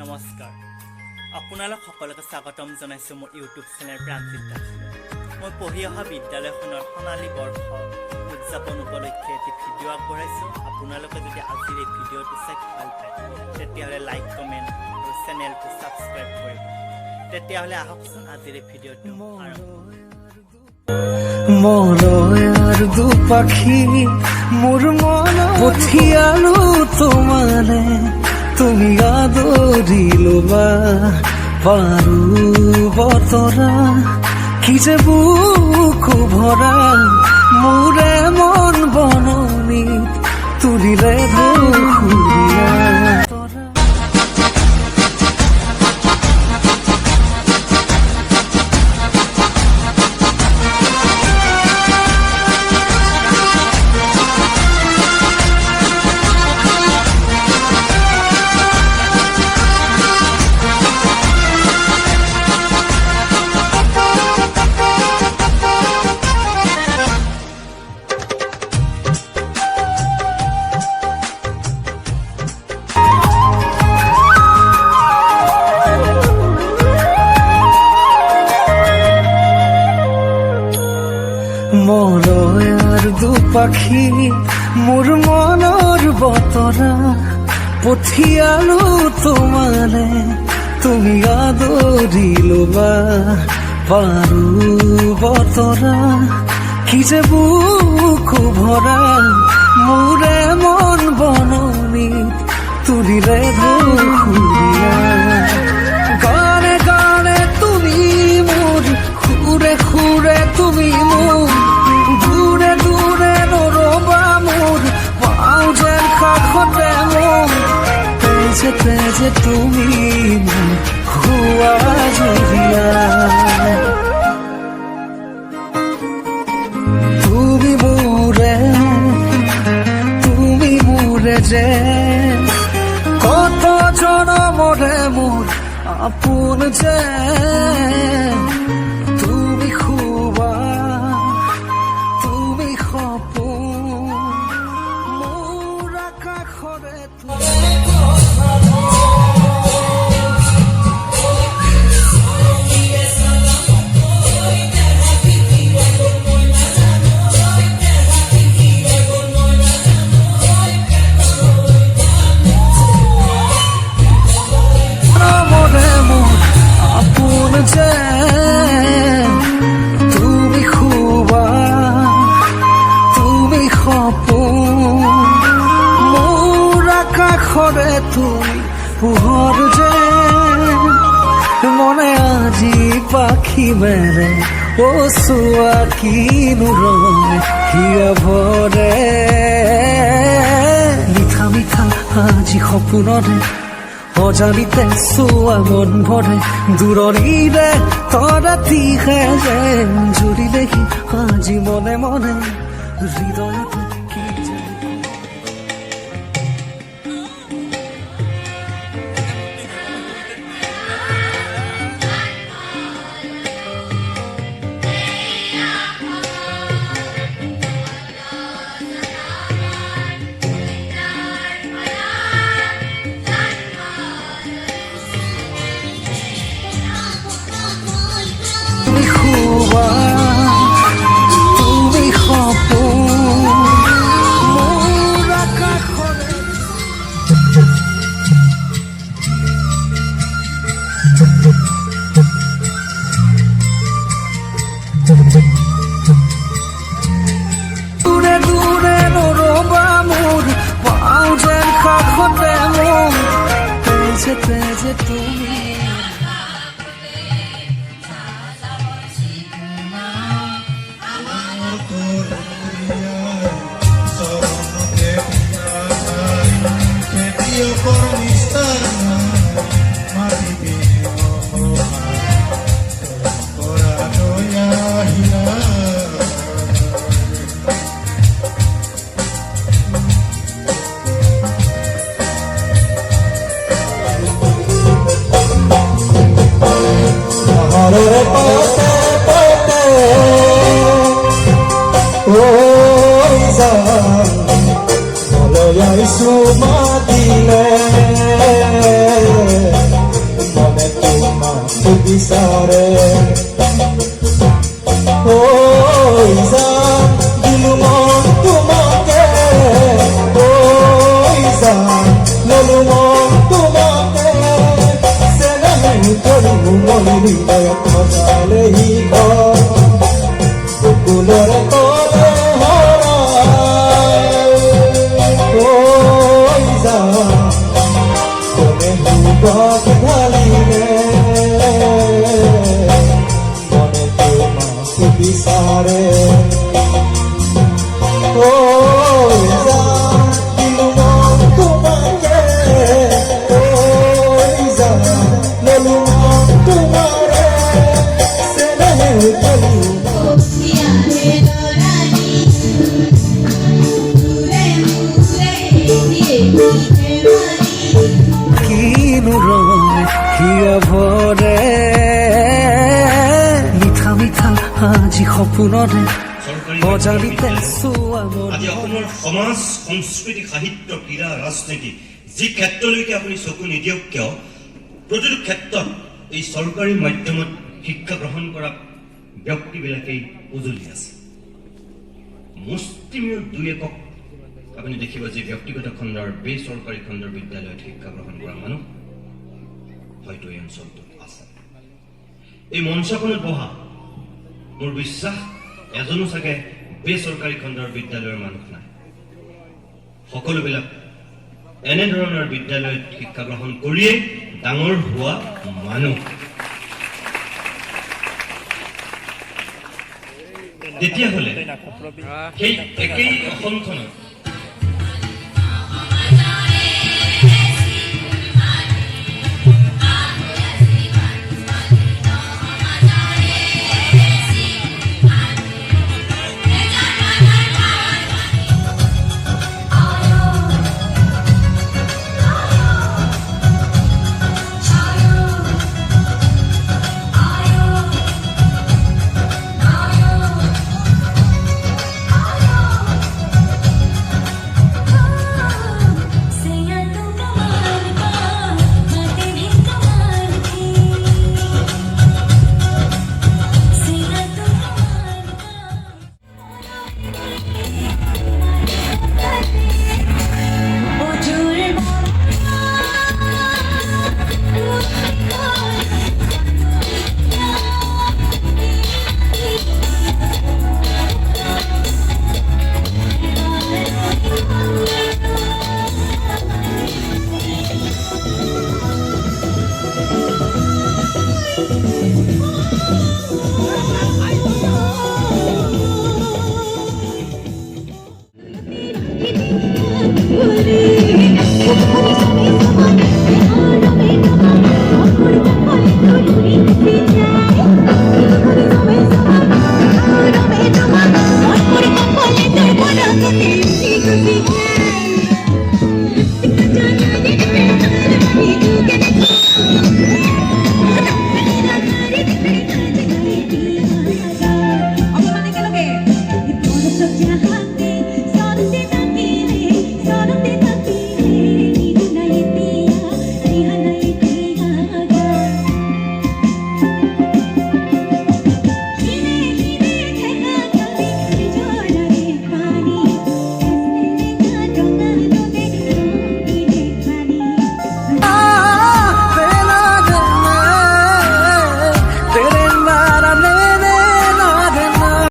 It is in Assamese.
নমস্কাৰ আপোনালোক সকলোকে স্বাগতম জনাইছো মোৰ ইউটিউব চেনেল প্ৰাঞ্জিত দাস। মই পঢ়ি অহা বিদ্যালয়খনৰ সোণালী বৰ্ষ উদযাপন উপলক্ষে এটি ভিডিঅ' আগবঢ়াইছোঁ। আপোনালোকে যদি আজিৰ এই ভিডিঅ'টো চাই ভাল পায় তেতিয়াহ'লে লাইক কমেণ্ট আৰু চেনেলটো ছাবস্ক্ৰাইব কৰিব। তেতিয়াহ'লে আহকচোন আজিৰ এই ভিডিঅ'টো মৰয়াৰ দুপাখি মোৰ মন পঠিয়ালো তোমালে, তুমি আদৰি লবা পাৰো বতৰা কি যে বুকু ভৰা মোৰে মন বননিত তুলিলে ধুৰীয়া মৰয়াৰ দুপাখি মোৰ মনৰ বতৰা পঠিয়ালো তোমালে, তুমি আদৰি লবা পাৰো বতৰা কি যে বুকু ভৰা মোৰে মন বননিত তুলিলে ধুৰীয়া গানে গানে তুমি মোৰ সুৰে সুৰে তুমি মোৰ দূৰে দূৰে নৰবা মোৰ পাওঁ যেন কাষতে মোৰ তেজে তেজে তুমি মোৰ খোৱা জৰিয়া তুমি মোৰে যে কত জনমৰে মোৰ আপোন যে তুমি খুবা তুমি সপোন মোৰ আকাশৰে তুমি খুবা তুমি সপোন মোৰ আকাশৰে তুমি পোহৰ যে মনে আজি পাখি মেৰে ও চোৱা কিনো ৰঙে হিয়া ভৰে মিঠা মিঠা আজি সপোনৰে অজানিতে চোৱা মন ভৰে দূৰণিৰে তৰাতিহে যেন জুৰিলেহি আজি মনে মনে হৃদয়তে কি তুমি সপোন মোৰ আকাশৰে দূৰে দূৰে নৰবা মোৰ পাওঁ যেন কাষতে মোৰ তেজে তেজে তুমি Maloya isu matile জীৱন ঢালিলে মনে তোমাক বিচাৰে ঐ জান দিলো মন তোমাকে ঐ জান ললো মন তোমাৰে চেনেহে কলো কিনো ৰঙে হিয়া ভৰে মিঠা মিঠা আজি সপোনৰে অজানিতে চোৱা আজি অসমৰ সমাজ সংস্কৃতি সাহিত্য ক্ৰীড়া ৰাজনীতি যি ক্ষেত্ৰলৈকে আপুনি চকু নিদিয়ক কিয় প্ৰতিটো ক্ষেত্ৰত এই চৰকাৰী মাধ্যমত শিক্ষা গ্ৰহণ কৰা ব্যক্তিবিলাকেই উজলি আছে মুষ্টিমেয় দুই একক আপুনি দেখিব যে ব্যক্তিগত খণ্ডৰ বেচৰকাৰী খণ্ডৰ বিদ্যালয়ত শিক্ষা গ্ৰহণ কৰা মানুহ হয়তো এই অঞ্চলটোত আছে এই মঞ্চখনত বহা মোৰ বিশ্বাস এজনো চাগে বেচৰকাৰী খণ্ডৰ বিদ্যালয়ৰ মানুহ নাই সকলোবিলাক এনেধৰণৰ বিদ্যালয়ত শিক্ষা গ্ৰহণ কৰিয়েই ডাঙৰ হোৱা মানুহ তেতিয়াহ'লে সেই একেই অসমখনত